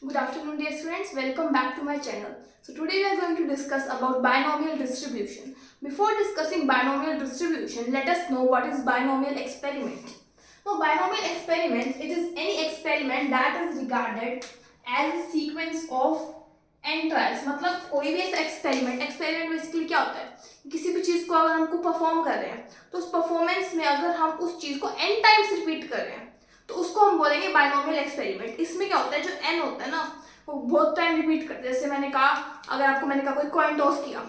Good afternoon, dear students. Welcome back to my channel. So today we are going to discuss about binomial distribution. Before discussing binomial distribution, let us know what is binomial experiment. Now, binomial experiment, it is any experiment that is regarded as a sequence of n trials. मतलब कोई भी ऐसा experiment basically क्या होता है, किसी भी चीज़ को अगर हमको परफॉर्म कर रहे हैं तो उस परफॉर्मेंस में अगर हम उस चीज़ को n टाइम्स रिपीट कर रहे हैं तो उसको हम बोलेंगे बाइनोमियल एक्सपेरिमेंट। इसमें क्या होता है, जो n होता है ना वो बहुत टाइम रिपीट करते हैं। जैसे मैंने कहा, अगर आपको मैंने कहा कोई कॉइन टॉस किया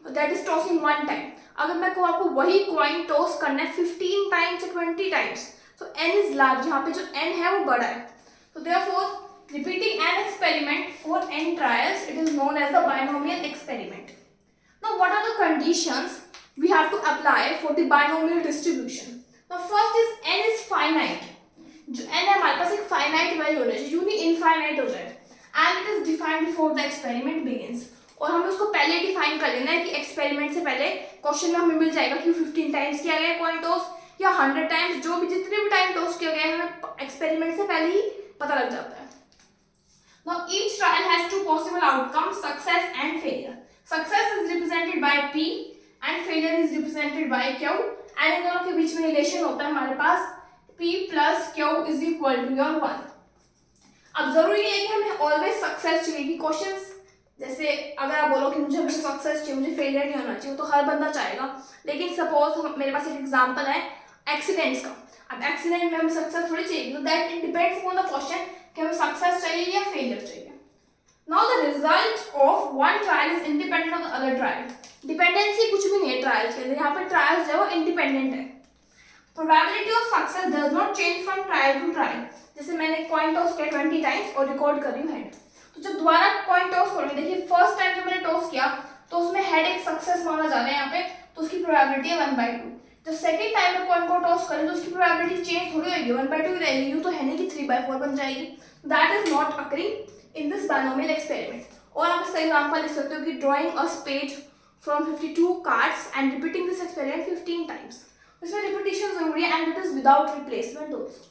तो that is tossing one time. अगर मैं कहूँ आपको वही कॉइन टॉस करना है 15 टाइम्स या 20 टाइम्स तो n इज लार्ज, यहाँ पे जो n है वो बड़ा है। तो therefore repeating an experiment for n trials, it is known as the binomial experiment. Now what are the conditions we have to apply for the binomial distribution? Now first is n is finite. जो n है हमारे पास एक finite value होना चाहिए, यूं नहीं infinite हो जाए। And it is defined before the experiment begins. और हमें उसको पहले डिफाइन कर लेना है कि एक्सपेरिमेंट से पहले क्वेश्चन में हमें मिल जाएगा कि 15 टाइम्स किया गया कॉइन टॉस या 100 टाइम्स, जो भी जितने भी टाइम टॉस किया गया है हमें एक्सपेरिमेंट से पहले ही पता लग जाता है। Now each trial has two possible outcomes, success and failure. Success is represented by P and failure is represented by Q. And इन दोनों के बीच में रिलेशन होता है हमारे पास P plus Q is equal to your 1. अब जरूरी नहीं है कि हमें ऑलवेज सक्सेस चाहिए। क्वेश्चंस जैसे अगर आप बोलो कि मुझे हमेशा सक्सेस चाहिए, मुझे फेलियर नहीं होना चाहिए, तो हर बंदा चाहेगा। लेकिन सपोज मेरे पास एक एग्जांपल है एक्सीडेंट्स का। अब एक्सीडेंट में हमें सक्सेस थोड़ी चाहिए, तो that it depends upon the question कि हमें सक्सेस चाहिए या फेलियर चाहिए। Now the result of one trial is independent of the other trial. Dependency कुछ भी नहीं है ट्रायल के अंदर, यहाँ पे ट्रायल जो है वो इंडिपेंडेंट है। Probability of success does not change from trial to trial. जैसे मैंने कॉइन टॉस किया 20 टाइम्स और रिकॉर्ड कर रही हूँ हेड, तो जब दोबारा कॉइन टॉस करूंगी, देखिए फर्स्ट टाइम जब मैंने टॉस किया तो उसमें हेड एक सक्सेस माना जा रहा है यहाँ पे, तो उसकी प्रोबेबिलिटी है 1/2। जब सेकंड टाइम में कॉइन को टॉस करें तो उसकी प्रोबेबिलिटी चेंज थोड़ी होगी, 1/2 रहेगी, यूं तो है नहीं कि 3/4 बन जाएगी। That is not occurring in this binomial experiment. और आप इसका एग्जांपल लिख सकते हो कि drawing a spade from 52 cards and repeating this experiment 15 times. इसमें रिपीटिशन जरूरी है and it is without replacement also.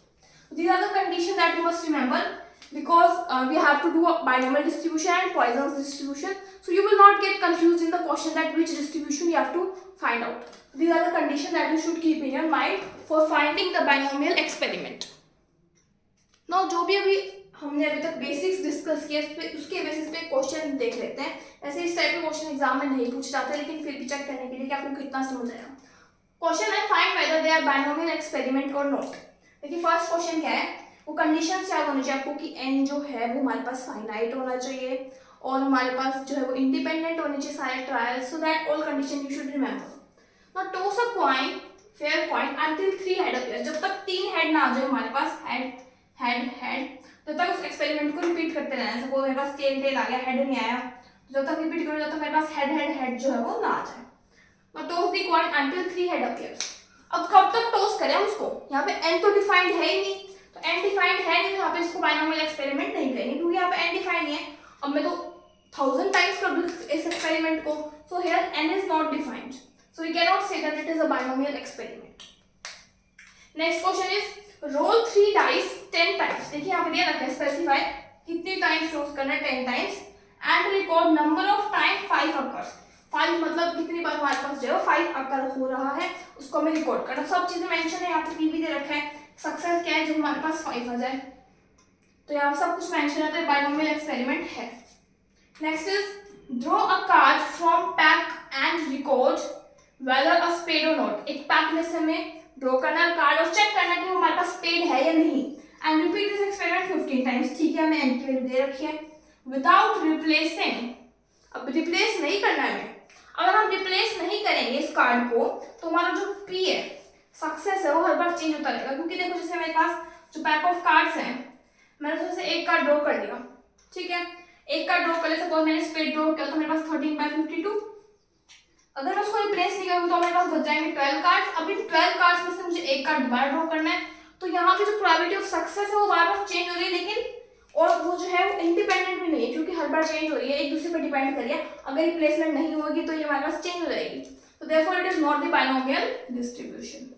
These are the conditions that you must remember because we have to do a binomial distribution and Poisson's distribution. So you will not get confused in the question that which distribution you have to find out. These are the conditions that you should keep in your mind for finding the binomial experiment. Now जो भी अभी हमने अभी तक basics discuss किए उसके basis पे question देख लेते हैं। ऐसे इस टाइप के क्वेश्चन एग्जाम में नहीं पूछे जाते, लेकिन फिर भी चेक करने के लिए कि आपको कितना समझ आया। क्वेश्चन है find whether they are binomial experiment और नॉट। देखिए फर्स्ट क्वेश्चन क्या है, वो कंडीशन याद होनी चाहिए आपको कि n जो है वो हमारे पास फाइनाइट होना चाहिए और हमारे पास जो है वो इंडिपेंडेंट होने चाहिए सारे trials, so that all condition you should remember. Now toss a coin, fair coin until 3 head appear. जब तक 3 हेड ना आ जाए हमारे पास, हेड हेड हेड, तब तक उस एक्सपेरिमेंट को रिपीट करते रहना। सपोज मेरे पास टेल आ गया, हेड नहीं आया, जब तक रिपीट करो जब तक मेरे पास हेड हेड हेड जो है वो ना आ जाए। Now toss the coin until 3 head appears. अब कब तक टॉस करें उसको, यहाँ पे n तो डिफाइंड है ही नहीं, तो n डिफाइंड है नहीं, यहाँ पे इसको बाइनोमियल एक्सपेरिमेंट नहीं करेंगे क्योंकि यहाँ पे n डिफाइंड नहीं है। अब मैं तो 1000 टाइम्स कर दूं इस एक्सपेरिमेंट को, so here n is not defined, so we can not say that it is a binomial experiment. Next question is roll 3 dice 10 times. देखिए यहाँ पे दिया रखा है स्पेसिफाई कितनी टाइम्स टॉस करना है, 10 times, and record number of time 5 occurs. 5 मतलब कितनी बार हमारे पास जो है 5 अकर हो रहा है, उसको हमें रिकॉर्ड करना। सब चीजें मेंशन है, यहाँ पे पी भी दे रखा है। सक्सेस क्या है, जब हमारे पास 5 आ जाए, तो यहाँ सब कुछ मेंशन है, तो बाइनोमियल एक्सपेरिमेंट है। Next is draw a card from pack and record whether a spade और नॉट। एक पैक में से हमें ड्रॉ करना है कार्ड और चेक करना है कि हमारे पास स्पेड है या नहीं, and repeat this experiment 15 times. ठीक है, हमें n की वैल्यू दे रखी है। विदाउट रिप्लेसिंग, अब रिप्लेस नहीं करना है। अगर हम रिप्लेस नहीं करेंगे इस कार्ड को तो हमारा जो P है, सक्सेस है, वो हर बार चेंज होता रहेगा। क्योंकि देखो जैसे मेरे पास जो पैक ऑफ कार्ड्स हैं, मैंने तो जैसे एक कार्ड ड्रॉ कर लिया, ठीक है, एक कार्ड ड्रॉ कर लिया, सपोज मैंने स्पेड ड्रॉ किया तो मेरे पास 13/52। अगर मैं उसको रिप्लेस नहीं करूँ तो मेरे पास बच जाएंगे 12 कार्ड्स। अभी 12 कार्ड्स में से मुझे एक कार्ड दोबारा ड्रॉ करना है, तो यहाँ पे जो प्रोबेबिलिटी ऑफ सक्सेस है वो बार बार चेंज हो रही है, लेकिन और वो जो है वो इंडिपेंडेंट भी नहीं है क्योंकि हर बार चेंज हो रही है, एक दूसरे पर डिपेंड कर रही है। अगर रिप्लेसमेंट नहीं होगी तो ये हमारे पास चेंज हो जाएगी, तो therefore it is not the binomial distribution.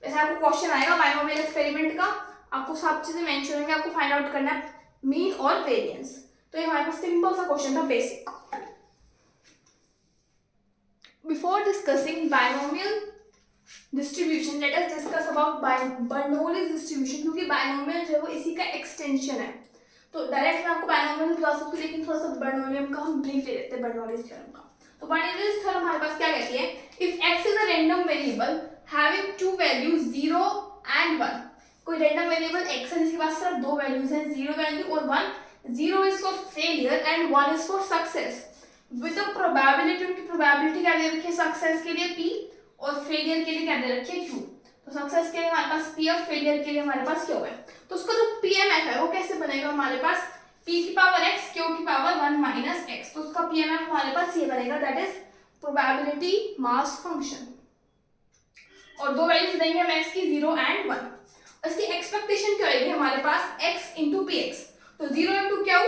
वैसे आपको क्वेश्चन आएगा बाइनोमियल एक्सपेरिमेंट का, आपको सब चीजें मेंशन होंगे, आपको फाइंड आउट करना है मीन और वेरिएंस। तो ये हमारे पास सिंपल सा क्वेश्चन था, basic. Before discussing binomial distribution late us discuss about Bernoulli's distribution, क्योंकि बायनोमियल जो है वो इसी का एक्सटेंशन है। तो डायरेक्ट मैं आपको बायनोमियल बता सकती हूँ, लेकिन थोड़ा सा बर्नौलियम का हम ब्रीफ ले लेते हैं, बर्नौलीज थ्योरम का। तो बर्नौलीज थ्योरम हमारे पास क्या कहती है, if x is a random variable having to values 0 and 1, कोई रैंडम वेरिएबल x है जिसके पास सिर्फ दो वैल्यूज हैं, 0 वैल्यू और 1, 0 is for failure and 1 is for success, with the probability, उनकी प्रोबेबिलिटी क्या दे रखी है सक्सेस के लिए p और फेलियर के लिए क्या दे रखी है q। तो सक्सेस के लिए हमारे पास p और फेलियर के लिए हमारे पास q है। तो उसका जो pmf है वो कैसे बनेगा, हमारे पास p की पावर x q की पावर 1 माइनस x, तो उसका pmf हमारे पास ये बनेगा, that is probability mass function. और दो वैल्यूज देंगे हम x की 0 and 1। इसकी एक्सपेक्टेशन क्या होगी हमारे पास x into px, तो 0 into q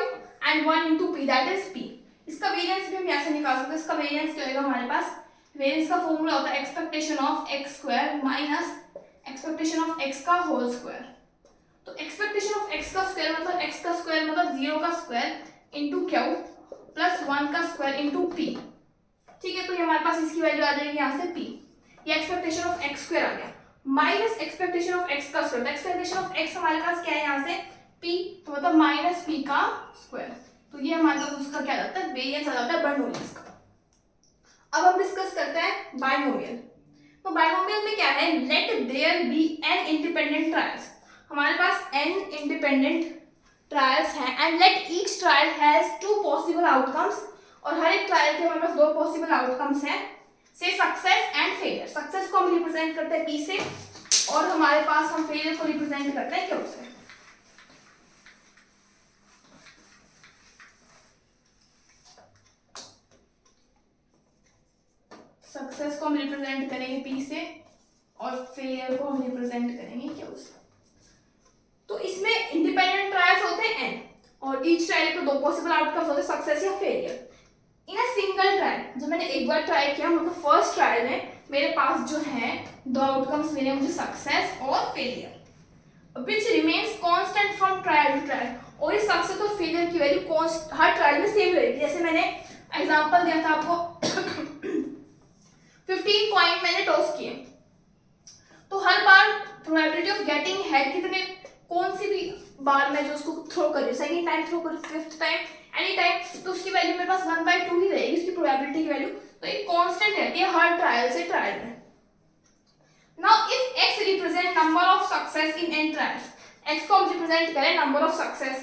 and 1 into p, that is p। इसका वेरिएंस भी हम यहाँ से निकाल सकते हैं। इसका वेरिएंस क्या होगा हमारे पास, वेरिएंस का फॉर्मूला होता है expectation of x square minus expectation of x का होल स्क्वायर। तो एक्सपेक्टेशन ऑफ x का स्क्वायर मतलब x का स्क्वायर मतलब 0 का स्क्वायर इंटू q प्लस 1 का स्क्वायर इंटू p, ठीक है। तो ये हमारे पास इसकी वैल्यू आ जाएगी यहाँ से p, ये एक्सपेक्टेशन ऑफ x स्क्वायर आ गया, माइनस एक्सपेक्टेशन ऑफ x का स्क्वायर। एक्सपेक्टेशन ऑफ x हमारे पास क्या है यहाँ से p, तो मतलब माइनस p का स्क्वायर। तो ये हमारे पास उसका क्या जाता है, वेरिएंस आ जाता है बर्नौलीज का। अब हम डिस्कस करते हैं बायनोमियल। तो बायनोमियल में क्या है, let there be n independent trials, हमारे पास n इंडिपेंडेंट ट्रायल्स हैं, and let each trial has two possible outcomes, और हर एक ट्रायल के हमारे पास दो पॉसिबल आउटकम्स हैं, से सक्सेस एंड फेलियर। सक्सेस को हम रिप्रेजेंट करते हैं p से, और हमारे पास हम फेलियर को रिप्रेजेंट करते हैं q से। सक्सेस को हम रिप्रेजेंट करेंगे p से और फेलियर को हम रिप्रेजेंट करेंगे q से। तो इसमें इंडिपेंडेंट ट्रायल्स होते हैं n, और ईच ट्रायल के दो पॉसिबल आउटकम्स होते हैं सक्सेस या failure. In a single trial, जब मैंने एक बार ट्राई किया, मतलब फर्स्ट ट्रायल में मेरे पास जो है दो आउटकम्स मिले मुझे, सक्सेस और failure, which remains constant from trial to trial, और इस सक्सेस और फेलियर की वैल्यू हर ट्रायल में सेम रहेगी। जैसे मैंने एग्जांपल दिया था आपको 15 पॉइंट मैंने टॉस किए, तो हर बार प्रोबेबिलिटी ऑफ गेटिंग हेड कितने, कौन सी भी बार मैं जो उसको थ्रो कर रही हूँ, सेकंड टाइम थ्रो कर रही हूँ, फिफ्थ टाइम, एनी टाइम, तो उसकी वैल्यू मेरे पास 1/2 ही रहेगी, उसकी प्रोबेबिलिटी की वैल्यू। तो एक कांस्टेंट रहती है हर ट्रायल से ट्रायल में। Now if x represent number of success in n trials, x को हम रिप्रेजेंट करें number of success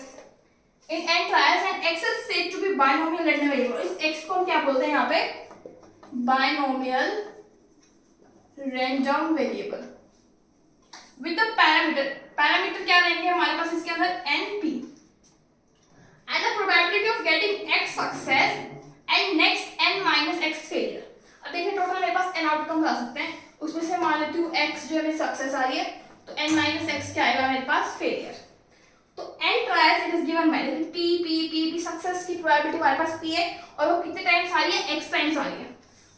in n trials, and x is said to be binomial random variable, इस x को हम क्या बोलते हैं यहाँ पे, binomial random variable with the parameter क्या रहेंगे हमारे पास इसके अंदर, np, and the probability of getting x success and next n minus x failure। अब देखिए टोटल मेरे पास n आउटकम्स आ सकते हैं, उसमें से मान लेती हूँ x जो है मेरी सक्सेस आ रही है, तो n minus x क्या आएगा मेरे पास, फेलियर। तो n trials it is given by p success की प्रोबेबिलिटी हमारे पास p है, और वो कितने टाइम्स आ रही है, x टाइम्स आ रही है,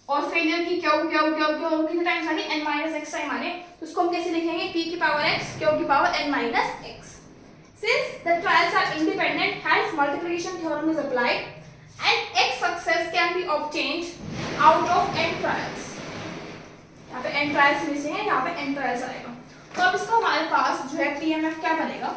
और फेलियर की q कितने टाइम्स आ रही है, n minus x टाइम आ रही है। तो उसको हम कैसे लिखेंगे, p की पावर x q की power n minus x। Since the trials are independent, hence multiplication theorem is applied, and x success can be obtained out of n trials। यहाँ पे n trials मिसिंग है, यहाँ पे n trials आएगा। तो अब इसका हमारे पास जो है pmf क्या बनेगा,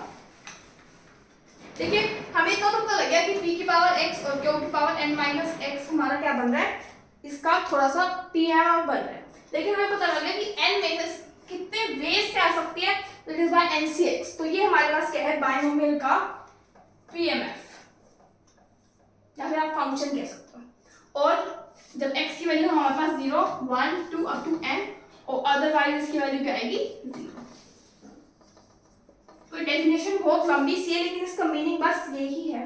देखिए हमें इतना तो पता लग गया कि p की पावर x और q की पावर n minus x हमारा क्या बन रहा है, इसका थोड़ा सा pmf बन रहा है, लेकिन हमें पता लग गया कि n में से कितने वेज से आ सकती है, दैट इज बाय NCX। तो ये हमारे पास क्या है, बायनोमियल का PMF, या फिर आप फंक्शन कह सकते हो। और जब x की वैल्यू हमारे पास 0, 1, 2 अप टू n, और अदरवाइज इसकी वैल्यू क्या आएगी, 0। तो डेफिनेशन बहुत लंबी सी है, लेकिन इसका मीनिंग बस यही है।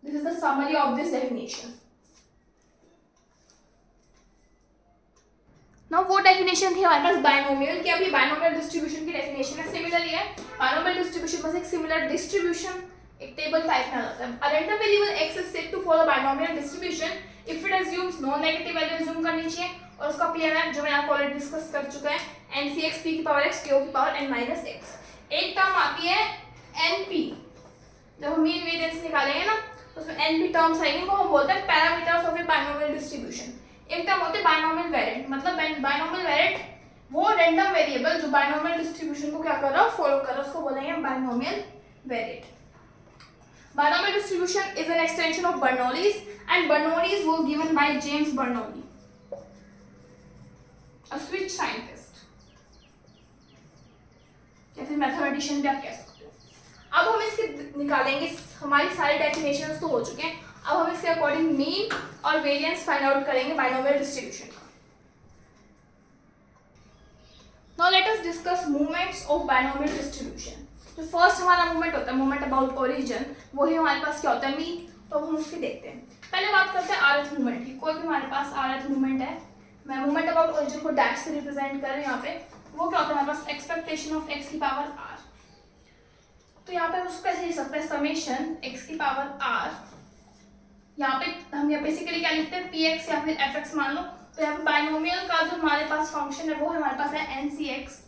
This is the summary of this definition. ना वो डेफिनेशन थी हमारे पास बायनोमियल की, अभी बायनोमियल डिस्ट्रीब्यूशन की डेफिनेशन है, सिमिलर ही है। बायनोमियल डिस्ट्रीब्यूशन बस एक सिमिलर डिस्ट्रीब्यूशन एक टेबल टाइप में आ जाता है। A random variable x is said to follow binomial distribution if it assumes no negative value assume करनी चाहिए, और उसका पीएमएफ जो मैंने आपको ऑलरेडी डिस्कस कर चुका है, NCX p की पावर x q की पावर n minus x। एक टर्म आती है np, जब हम मीन वेरिएंस निकालेंगे ना तो उसमें NP टर्म्स आएंगे, वो हम बोलते हैं parameters of A binomial distribution. एक टर्म होते हैं बाइनोमियल वेरिएंट, मतलब बाइनोमियल वेरिएंट वो रैंडम वेरिएबल जो बाइनोमियल डिस्ट्रीब्यूशन को क्या कर रहा है, फॉलो कर रहा है, उसको बोलेंगे binomial variant. Binomial distribution is an extension of Bernoulli's, and Bernoulli's was given by James Bernoulli, a Swiss scientist, या फिर मैथमेटिशियन भी आप कह सकते हो। अब हम इसके निकालेंगे, हमारी सारी डेफिनेशंस तो हो चुके हैं, अब हम इसके अकॉर्डिंग मीन और वेरिएंस फाइंड आउट करेंगे बाइनोमियल डिस्ट्रीब्यूशन का। Now let us discuss movements of binomial distribution. जो फर्स्ट हमारा मूवमेंट होता है, मूवमेंट अबाउट ओरिजिन, वही हमारे पास क्या होता है, मीन। तो हम उसकी देखते हैं। पहले बात करते हैं rth मूवमेंट की। कोई भी हमारे पास rth मूवमेंट है, मैं मूवमेंट अबाउट ओरिजिन को डैश से रिप्रेजेंट कर रही हूँ यहाँ पे। वो क्या होता है हमारे पास, एक्सपेक्टेशन ऑफ x की पावर r। तो यहाँ पे उसको कैसे लिख सकते हैं, समेशन x की पावर r। यहाँ पे हम बेसिकली क्या लिखते हैं, px या फिर fx मान लो। तो यहाँ पे बाइनोमियल का जो हमारे पास फंक्शन है वो हमारे पास है ncx,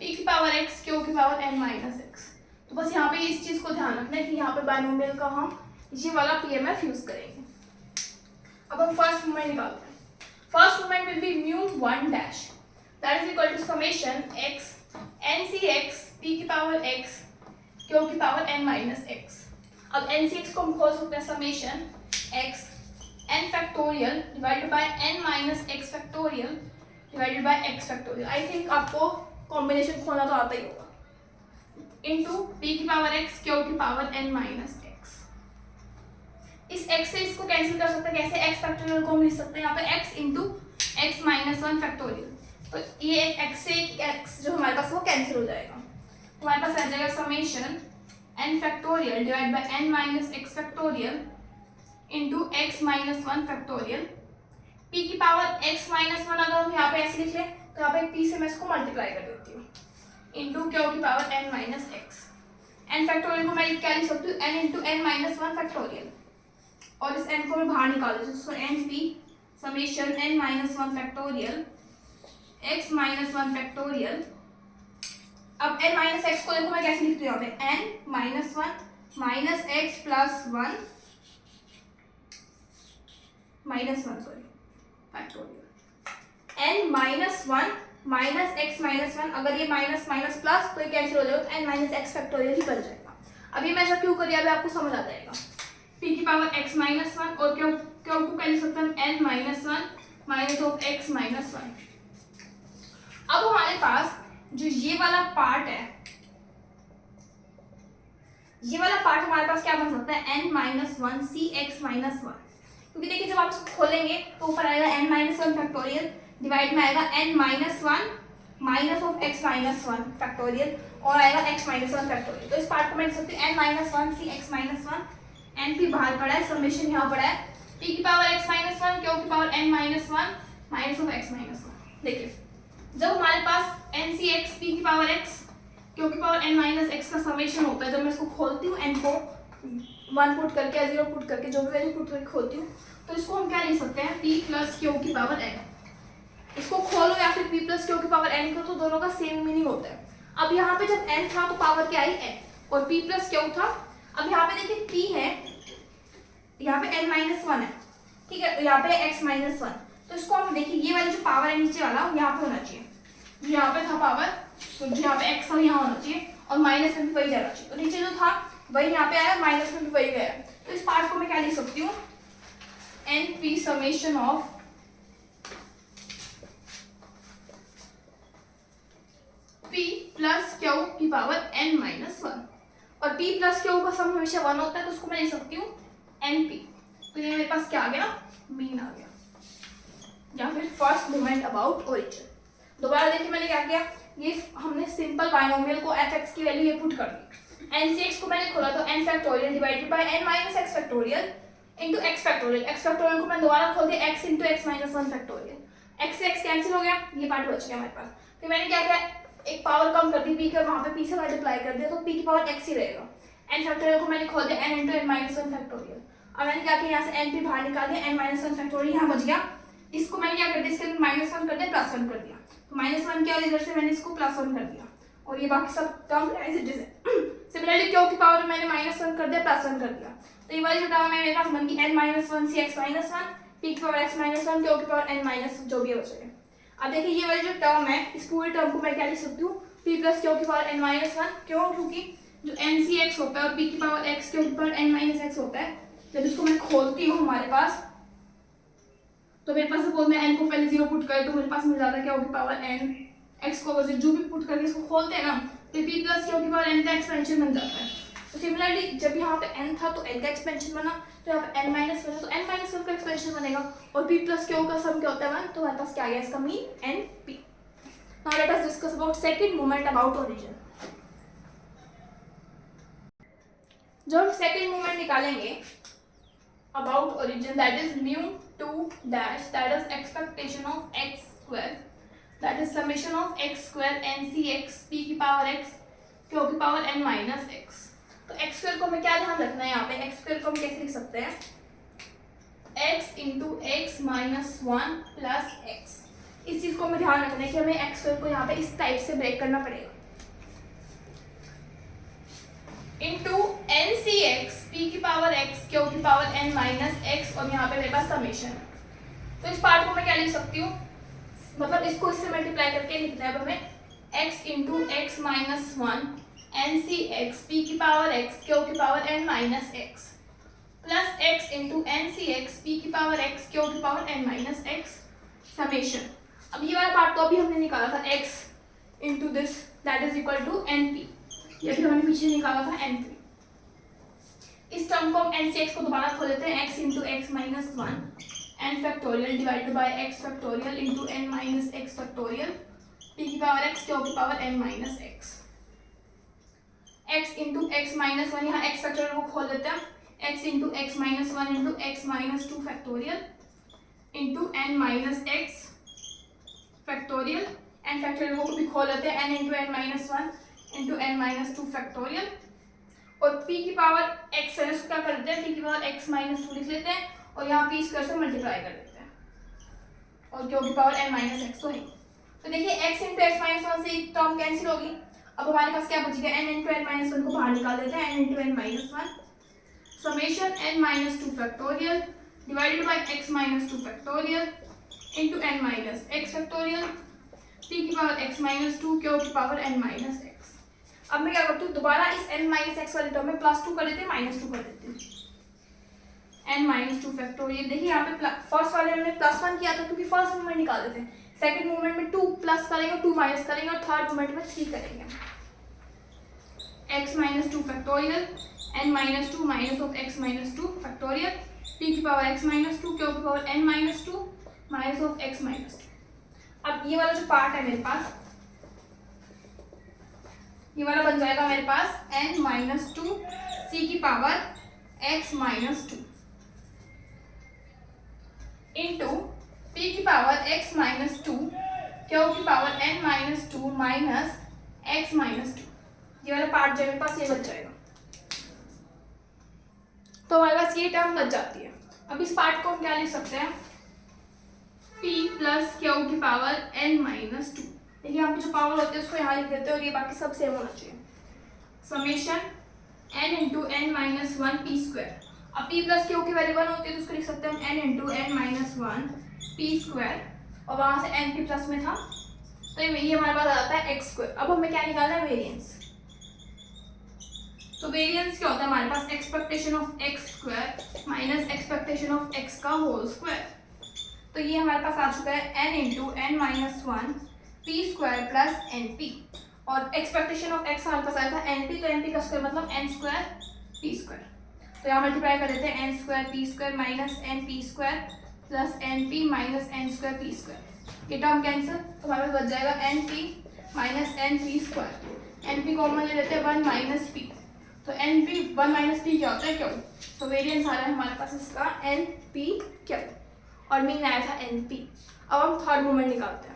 p की पावर x, q की पावर n माइनस x। तो बस यहाँ पे इस चीज को ध्यान रखना है कि यहाँ पे बाइनोमियल का हम ये वाला pmf यूज करेंगे। अब हम फर्स्ट मूवमेंट निकालते हैं। First movement will be mu 1 dash, that is equal to summation x ncx p की पावर x, q की पावर n माइनस x। अब ncx को हम खोल सकते हैं summation x n factorial divided by n minus x factorial divided by x factorial. I think आपको combination खोलना तो आता ही होगा। इनटू p की पावर x, q की पावर n माइनस x। इस x से इसको कैंसिल कर सकते हैं, कैसे, x फैक्टोरियल को हम लिख सकते हैं यहाँ पे x into x minus 1 factorial. तो ये x से x जो हमारे पास वो कैंसिल हो जाएगा। तो हमारे पास आ जाएगा summation n factorial divide by n minus x factorial into x minus 1 factorial. p की पावर x माइनस 1 अगर हम यहाँ पे ऐसे लिख लें तो यहाँ पे p से मैं इसको मल्टीप्लाई कर देती हूँ इंटू q की power n minus x। n factorial को मैं क्या लिख सकती हूँ, n into n minus 1 factorial, और इस n को मैं बाहर निकाल देती हूँ। सो n p summation n minus 1 factorial x minus 1 factorial. अब n माइनस x को देखो मैं कैसे लिखती हूँ यहाँ पे, n minus 1 minus x plus 1 minus 1 sorry factorial. n minus 1 minus x minus 1, अगर ये माइनस माइनस प्लस तो ये कैंसिल हो जाएगा, तो n माइनस x फैक्टोरियल ही बन जाएगा। अभी मैं ऐसा क्यों करिए, अभी आपको समझ आ जाएगा। p की पावर x माइनस 1 और क्यों को क्या लिख सकते हैं, n minus 1 minus of x minus 1। अब हमारे पास जो ये वाला पार्ट है, ये वाला पार्ट हमारे पास क्या बन सकता है, n minus 1 c x minus 1। क्योंकि देखिए जब आप इसको खोलेंगे तो ऊपर आएगा n माइनस 1 फैक्टोरियल, डिवाइड में आएगा n minus 1 minus of x minus 1 factorial, और आएगा x माइनस 1 फैक्टोरियल। तो इस पार्ट को मैं लिख सकती हूँ n minus 1 c x minus 1, n p बाहर पड़ा है, समेशन यहाँ पड़ा है, p की पावर x माइनस 1, q की power n minus 1 minus of x minus 1। देखिए जब हमारे पास n c x p की पावर x, q की पावर n माइनस x का समेशन होता है, जब मैं इसको खोलती हूँ n को 1 पुट करके या 0 पुट करके, जो भी वैल्यू पुट करके खोलती हूँ, तो इसको हम क्या लिख सकते हैं, p प्लस q की पावर n। इसको खोलो या फिर p प्लस q की पावर n को, तो दोनों का सेम मीनिंग होता है। अब यहाँ पे जब n था तो पावर क्या आई, n, और p प्लस q था। अब यहाँ पे देखिए p है, यहाँ पे n माइनस 1 है, ठीक है, यहाँ पे x माइनस 1। तो इसको हम देखिए ये वाली जो पावर है नीचे वाला यहाँ पे होना चाहिए, जो यहाँ पे था पावर, तो जो यहाँ पे x था यहाँ होना चाहिए, और माइनस में भी वही जाना चाहिए। तो नीचे जो था वही यहाँ पे आया, माइनस में भी वही गया। तो इस पार्ट को मैं क्या लिख सकती हूँ, n p summation of p plus q की पावर n माइनस 1, और p प्लस क्यू का सम हमेशा 1 होता है, तो उसको मैं लिख सकती हूँ np। तो ये मेरे पास क्या आ गया, मीन आ गया, या फिर फर्स्ट मूवमेंट अबाउट ओरिजिन। दोबारा देखिए मैंने क्या किया, ये हमने सिंपल बाइनोमियल को fx की वैल्यू ये पुट कर दी, ncx को मैंने खोला तो n factorial divided by n minus x factorial into x factorial. x factorial को मैं दोबारा खोल दिया x into x minus 1 factorial, x से x कैंसिल हो गया, ये पार्ट बच गया हमारे पास। फिर मैंने क्या किया, एक पावर कम कर दी, p का वहाँ पे p से मल्टीप्लाई कर दिया, तो p की पावर x ही रहेगा। n फैक्टोरियल को मैंने खोल दिया n into n minus 1 factorial. अब मैंने क्या किया, यहाँ से n p बाहर निकाल दिया, n माइनस 1 फैक्टोरियल यहाँ बच गया। इसको मैंने क्या कर दिया, इसके माइनस 1 कर दिया, प्लस 1 कर दिया, तो माइनस 1 किया, इधर से मैंने इसको प्लस 1 कर दिया, और ये बाकी सब टर्म एज इट इज है। सिमिलरली क्यू की पावर मैंने -1 कर दिया, +1 कर दिया, तो ये वाली जो टर्म है मेरे पास बन गई n-1 सी x -1 p की पावर x -1 क्यू की पावर n जो भी बचेगा। अब देखिए ये वाली जो टर्म है, इस पूरी टर्म को मैं क्या लिख सकती हूँ, p प्लस क्यू की पावर n-1, क्यों, क्योंकि जो n सी x होता है और p की पावर x क्यू की पावर n-x होता है, जब इसको मैं खोलती हूँ हमारे पास, तो मेरे पास सपोज मैं n को पहले 0 पुट करें तो मेरे पास मिल जाता है क्या होगी, पावर n x को अगर जो भी पुट करके इसको खोलते हैं ना, तो p प्लस क्यू की पावर n का एक्सपेंशन बन जाता है। तो सिमिलरली जब यहाँ पे n था तो n का एक्सपेंशन बना, तो यहाँ पे n माइनस बना तो n माइनस 1 का एक्सपेंशन बनेगा, और p प्लस क्यू का सम क्या होता है 1, तो हमारे पास क्या आ गया इसका mean np। Now let us discuss about second moment about origin. जब हम सेकंड मोमेंट निकालेंगे about origin, that is μ2 dash, that is expectation of x square, that is summation of x square ncx p की power x q की power n minus x। तो x square को हमें क्या ध्यान रखना है, यहाँ पे x स्क्वायर को हम कैसे लिख सकते हैं, x into x minus 1 plus x. इस चीज को हमें ध्यान रखना है कि हमें x स्क्वायर को यहाँ पे इस टाइप से ब्रेक करना पड़ेगा, into n c x p की पावर x क्यू की पावर n माइनस x, और यहाँ पे मेरे पास समेशन है। तो इस पार्ट को मैं क्या लिख सकती हूँ, मतलब इसको इससे मल्टीप्लाई करके लिखना है हमें, x into x minus 1 n c x p की पावर x क्यू की power n minus x plus x into n c x p की पावर x क्यू की power n minus x summation. अब ये वाला पार्ट तो अभी हमने निकाला था, x into this that is equal to np, ये भी हमने पीछे निकाला था np। इस टर्म को हम n से x को दोबारा खोल देते हैं, x into x minus 1 n factorial divided by x factorial into n minus x factorial p की पावर x क्यू की power n minus x। x into x minus 1, यहाँ x फैक्टोरियल को खोल देते हैं, x into x minus 1 into x minus 2 factorial into n minus x factorial, n factorial को भी खोल देते हैं, n into n minus 1 into n minus 2 factorial, और p की पावर x है उसको क्या कर देते हैं, p की पावर x माइनस 2 लिख लेते हैं, और यहाँ p स्क्वायर से मल्टीप्लाई कर देते हैं, और क्यू की पावर n माइनस एक्स तो है। तो देखिए x इंटू एक्स माइनस 1 से टर्म कैंसिल होगी, अब हमारे पास क्या बचेगा, n इंटू n माइनस 1 को बाहर निकाल देते हैं, n into n minus 1 summation n minus 2 factorial divided by x minus 2 factorial into n minus x factorial p की पावर x माइनस 2 क्यू की पावर n माइनस x। अब मैं क्या करती हूँ, दोबारा इस n माइनस एक्स वाले टर्म में +2 कर देते हैं, -2 कर देते हैं, n माइनस 2 फैक्टोरियल। देखिए यहाँ पे फर्स्ट वाले में +1 किया था क्योंकि फर्स्ट मूवमेंट निकाल देते हैं, सेकंड मूवमेंट में 2 प्लस करेंगे, 2 माइनस करेंगे, और थर्ड मूवमेंट में 3 करेंगे, x minus 2 factorial n minus 2 minus of x minus 2 factorial p की पावर x माइनस 2 क्यू की power n minus 2 minus of x minus 2। अब ये वाला जो पार्ट है मेरे पास, ये वाला बन जाएगा मेरे पास n माइनस 2 c की power x minus 2 into p की पावर x माइनस 2 क्यू की power n minus 2 minus x minus 2। ये वाला पार्ट जो मेरे पास ये बच जाएगा, तो हमारे पास ये टर्म बच जाती है। अब इस पार्ट को हम क्या लिख सकते हैं, p प्लस क्यू की पावर n माइनस 2। देखिए यहाँ पे जो पावर होते हैं उसको यहाँ लिख देते हैं, और ये बाकी सब सेम होना चाहिए, summation n into n minus 1 p square. अब p प्लस क्यू की वैल्यू 1 होती है तो उसको लिख सकते हैं हम n into n minus 1 p square, और वहाँ से n p प्लस में था तो ये हमारे पास आ जाता है x स्क्वायर। अब हमें क्या निकालना है, वेरिएंस। तो वेरिएंस क्या होता है हमारे पास, expectation of x square minus expectation of x का होल स्क्वायर। तो ये हमारे पास आ चुका है n into n minus 1 p square plus n p, और एक्सपेक्टेशन ऑफ x हमारे पास आया था एन पी, तो एन पी का स्क्वायर मतलब एन स्क्वायर पी स्क्वायर। तो यहाँ मल्टीप्लाई कर देते हैं, n square p square minus n p square plus n p minus n square p square. ये टर्म कैंसिल, तो हमारे पास बच जाएगा n p minus n p square, n p common ले लेते हैं 1 माइनस पी, तो एन पी 1 माइनस पी क्या होता है, क्यू। तो वेरिएंस आ रहा है हमारे पास इसका एन पी क्यू, और मीन आया था एन पी। अब हम थर्ड मोमेंट निकालते हैं।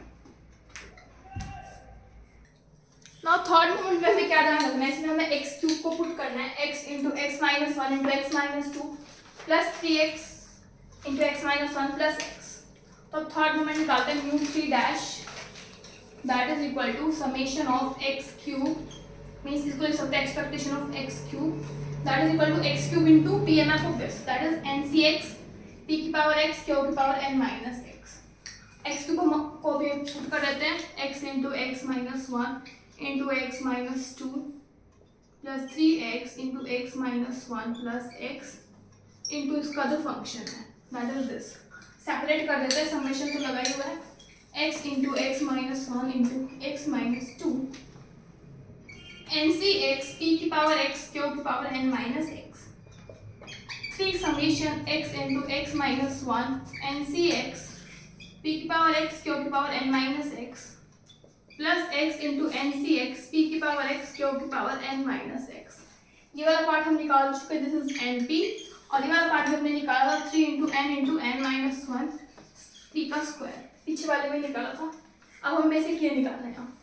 नाउ थर्ड मोमेंट में हमें क्या ध्यान रखना है, इसमें हमें x क्यूब को पुट करना है, x into x minus 1 into x minus 2 plus 3x into x minus 1 plus x। तो अब थर्ड मोमेंट निकालते हैं, μ3 dash that is equal to summation of x cube means इसको लिख सकते हैं expectation of x cube that is equal to x cube into p m f of this that is n c x p की power x q की power n minus x. X Q को भी put कर देते हैं x into x minus one into x minus two plus three x into x minus one plus x into इसका जो function है दैट इज दिस। सेपरेट कर देते हैं, समेशन तो लगा ही हुआ है x into x minus one into x minus two n c x p की पावर एक्स क्यू की power n minus x three summation x into x minus one n c x p की power x q की power n minus x plus x into n c x p की power x q की power n minus x. ये वाला part हम निकाल चुके, this is an p, और ये वाला पार्ट हमने निकाला था three into n minus one p का स्क्वायर, पीछे वाले में निकाला था। अब हम बेसिक ये निकालना है यहाँ।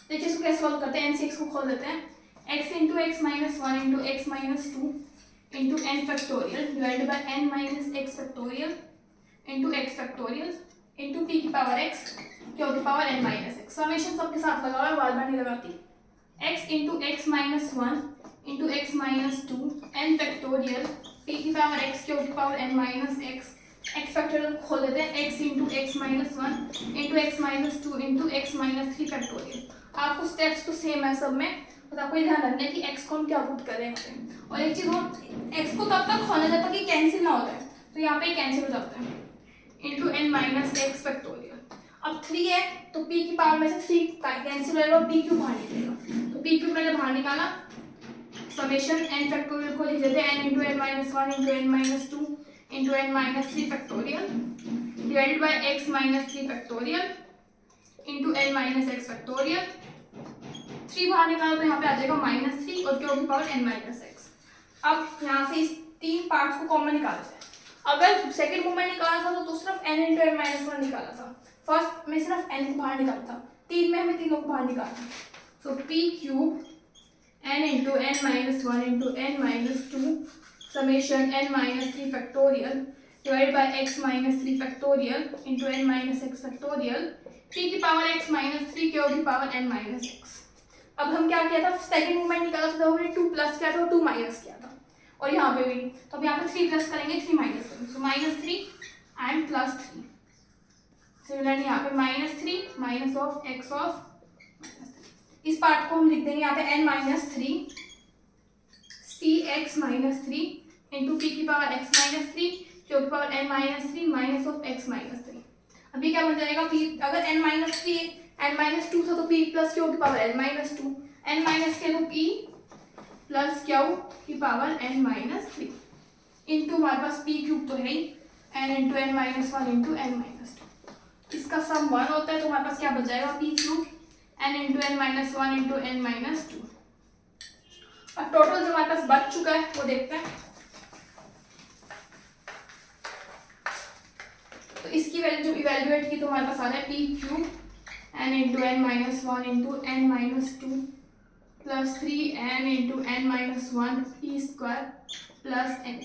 देखिए इसको कैसे सॉल्व करते हैं, एन सी एक्स को खोल देते हैं x into x minus one into x minus two into n factorial divided by n minus x factorial into x factorial into p की पावर एक्स क्यू की power n minus x. Summation सबके साथ लगा हुआ है, बार बार नहीं लगाती। x into x minus one into x minus two n factorial p की पावर एक्स क्यू की power n minus x. X factorial खोल देते हैं x into x minus one into x minus two into x minus three factorial. आपको steps तो same है सब में, बस आपको ध्यान रखना है कि x को हम क्या पुट करें यहाँ पे। और एक चीज़ और, x को तब तक खोलना जब तक कि कैंसिल ना होता है, तो यहाँ पे कैंसिल हो जाता है into n minus x factorial. अब थ्री है तो p की पावर में से थ्री कैंसिल होगा, p क्यू बाहर निकलेगा, तो p क्यू मैंने बाहर निकाला। समेशन n फैक्टोरियल को लिख देते हैं n into n minus one into n minus two into n minus three factorial divided by x minus three factorial into n minus x factorial. Three बाहर निकालो तो यहाँ पे आ जाएगा माइनस थ्री और क्यू की पावर एन माइनस एक्स। अब यहाँ से इस तीन पार्ट्स को कॉमन निकाल देते हैं। अगर सेकंड मूवमेंट निकाला था तो सिर्फ n into n minus one निकाला था, फर्स्ट में सिर्फ n को बाहर निकाला था, तीन में हमें तीनों को बाहर निकालना। So p cube n into n minus one into n minus two summation n minus three factorial divide by x minus three factorial into n minus x factorial p की power x minus three q की power n minus x. अब हम क्या किया था, second movement निकाला था, हमने टू प्लस किया था और टू माइनस किया था, और यहाँ पे भी तो अब यहाँ पे थ्री प्लस करेंगे, थ्री माइनस करेंगे, so minus three and plus three. Similarly यहाँ पे minus three minus of x of minus three. इस पार्ट को हम लिख देंगे यहाँ पे n minus three c x minus three into p की power x minus three q की power n minus three minus of x minus three. अभी क्या बन जाएगा, पी अगर n minus three N minus two था तो पी प्लस क्यू की power n minus two, n minus के तो पी प्लस क्यू की power n minus three into हमारे पास पी क्यूब तो है ही n into n minus one into n minus two. इसका सम वन होता है तो हमारे पास क्या बच जाएगा, p cube n into n minus one into n minus two. और टोटल जो हमारे पास बच चुका है वो देखते हैं। तो इसकी वैल्यू जो इवेल्युएट की तो हमारे पास आ रहा है p cube n into n minus one into n minus two plus three n into n minus one p square plus n.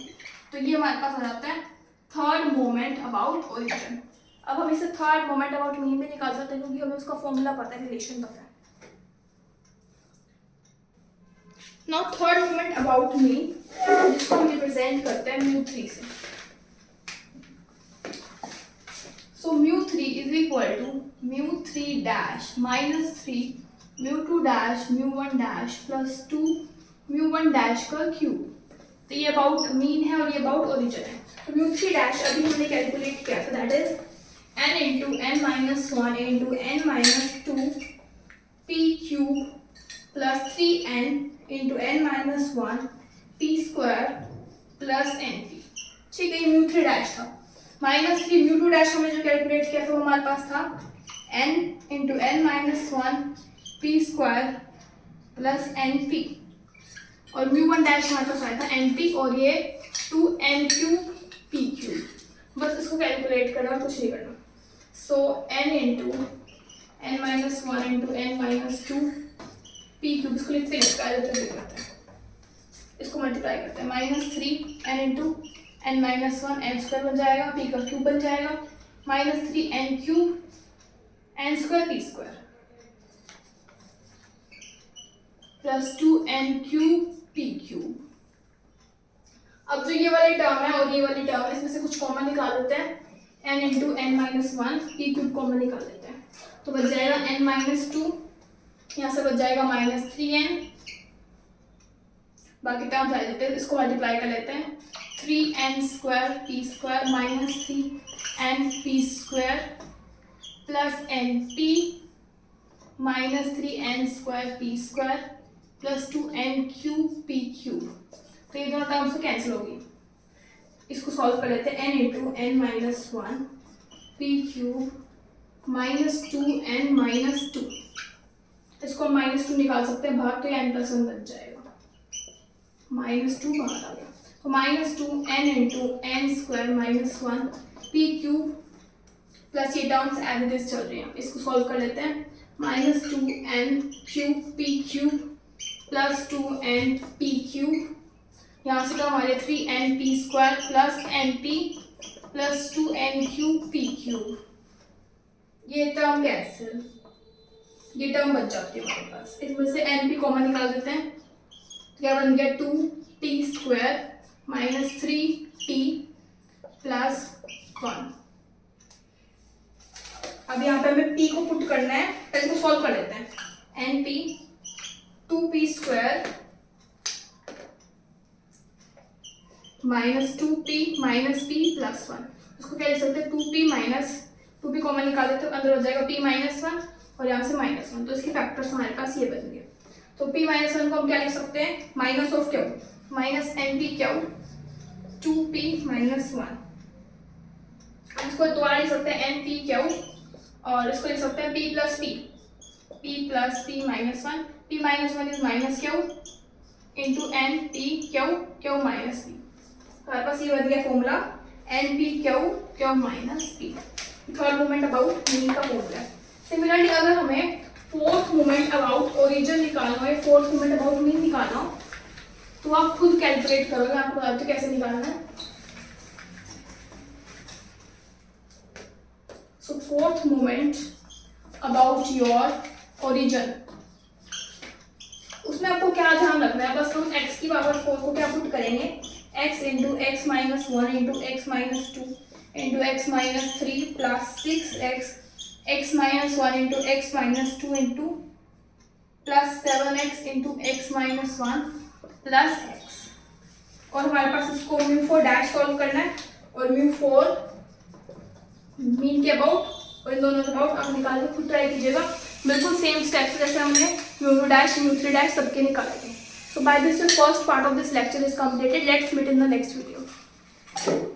तो ये हमारे पास आ जाता है थर्ड मोमेंट अबाउट ओरिजिन। अब हम इसे थर्ड मोमेंट अबाउट मीन में निकाल सकते हैं क्योंकि हमें उसका फॉर्मूला पता है, रिलेशन पता है। Now third moment about mean जिसको हम रिप्रेजेंट करते हैं म्यू थ्री से। So mu3 is equal to mu3 dash minus 3 mu2 dash mu1 dash plus 2 mu1 dash का क्यूब। तो ये अबाउट मीन है और ये अबाउट ओरिजिन है। तो mu3 dash अभी हमने कैलकुलेट किया था, that is n into n minus one into n minus two p cube plus three n into n minus one p square plus n p. ठीक है, ये mu3 dash था। Minus three mu two dash हमने जो calculate किया था वो हमारे पास था n into n minus one p square plus n p, और म्यू वन डैश हमारे पास आया था एन पी, और ये two n cube p cube. बस इसको कैलकुलेट करना और कुछ नहीं करना। So n into n minus one into n minus two p cube, इसको लिखते हैं, इसको मल्टीप्लाई करते हैं, minus three n into n minus one n square बन जाएगा, पी का क्यूब बन जाएगा, minus three n cube n square p square plus 2n³ अब जो ये वाली टर्म है और ये वाली टर्म है इसमें से कुछ कॉमन निकाल लेते हैं, n into n minus 1 p³ common निकाल लेते हैं, तो बच जाएगा n माइनस 2, यहाँ से बच जाएगा माइनस 3n, बाकी टर्म्स आ जाते हैं, इसको मल्टीप्लाई कर लेते हैं, 3n² p² minus 3np² plus np minus 3n² p² plus 2n³ तो ये दोनों टर्म्स तो कैंसिल होगी। इसको सॉल्व कर लेते हैं, n into n minus 1 p³ minus 2n minus 2, इसको माइनस 2 निकाल सकते हैं बाहर, तो ये n प्लस 1 बच जाएगा, माइनस 2 बाहर आ गया, तो minus 2n into n² minus 1 p³ plus ये टर्म्स एज इट इज चल रही हैं, इसको सॉल्व कर लेते हैं, minus 2n³ p³ plus 2np³ यहाँ से तो हमारे 3np² plus np plus 2n³ ये टर्म कैंसिल, ये टर्म बच जाती है हमारे पास, इसमें से np कॉमन निकाल देते हैं, तो क्या बन गया 2t² माइनस 3t प्लस 1। अब यहाँ पे हमें p को पुट करना है, तो इसको सॉल्व कर लेते हैं, np 2p² minus 2p minus p plus 1, इसको क्या लिख सकते हैं 2p माइनस 2p कॉमन निकाल देते हैं, अंदर हो जाएगा p माइनस 1 और यहाँ से माइनस 1, तो इसके फैक्टर्स हमारे पास ये बन गए, तो p माइनस 1 को हम क्या लिख सकते हैं, minus of Q minus np³ 2p minus 1, इसको दोबारा लिख सकते हैं np³ और इसको लिख सकते हैं p plus p minus 1, p minus 1 is minus q into np³ minus p, हमारे पास ये बन गया formula np³ minus p। Third moment about mean का फॉर्मूला है। सिमिलरली अगर हमें फोर्थ मोमेंट अबाउट ओरिजिन निकालना हो या फोर्थ मोमेंट अबाउट मीन निकालना हो तो आप खुद कैलकुलेट करोगे, आपको बता दो कैसे निकालना है। So fourth moment about your origin, उसमें आपको क्या ध्यान रखना है, बस हम x की पावर 4 को क्या पुट करेंगे, x into x minus 1 into x minus 2 into x minus 3 plus 6x x minus 1 into x minus 2 into plus 7x into x minus 1 plus x, और हमारे पास इसको μ4 डैश सॉल्व करना है और μ4 मीन के अबाउट और इन दोनों के अबाउट आप निकाल के खुद ट्राई कीजिएगा, बिल्कुल सेम स्टेप्स जैसे हमने μ2 डैश μ3 डैश सबके निकाले थे। So by this the first part of this lecture is completed. Let's meet in the next video.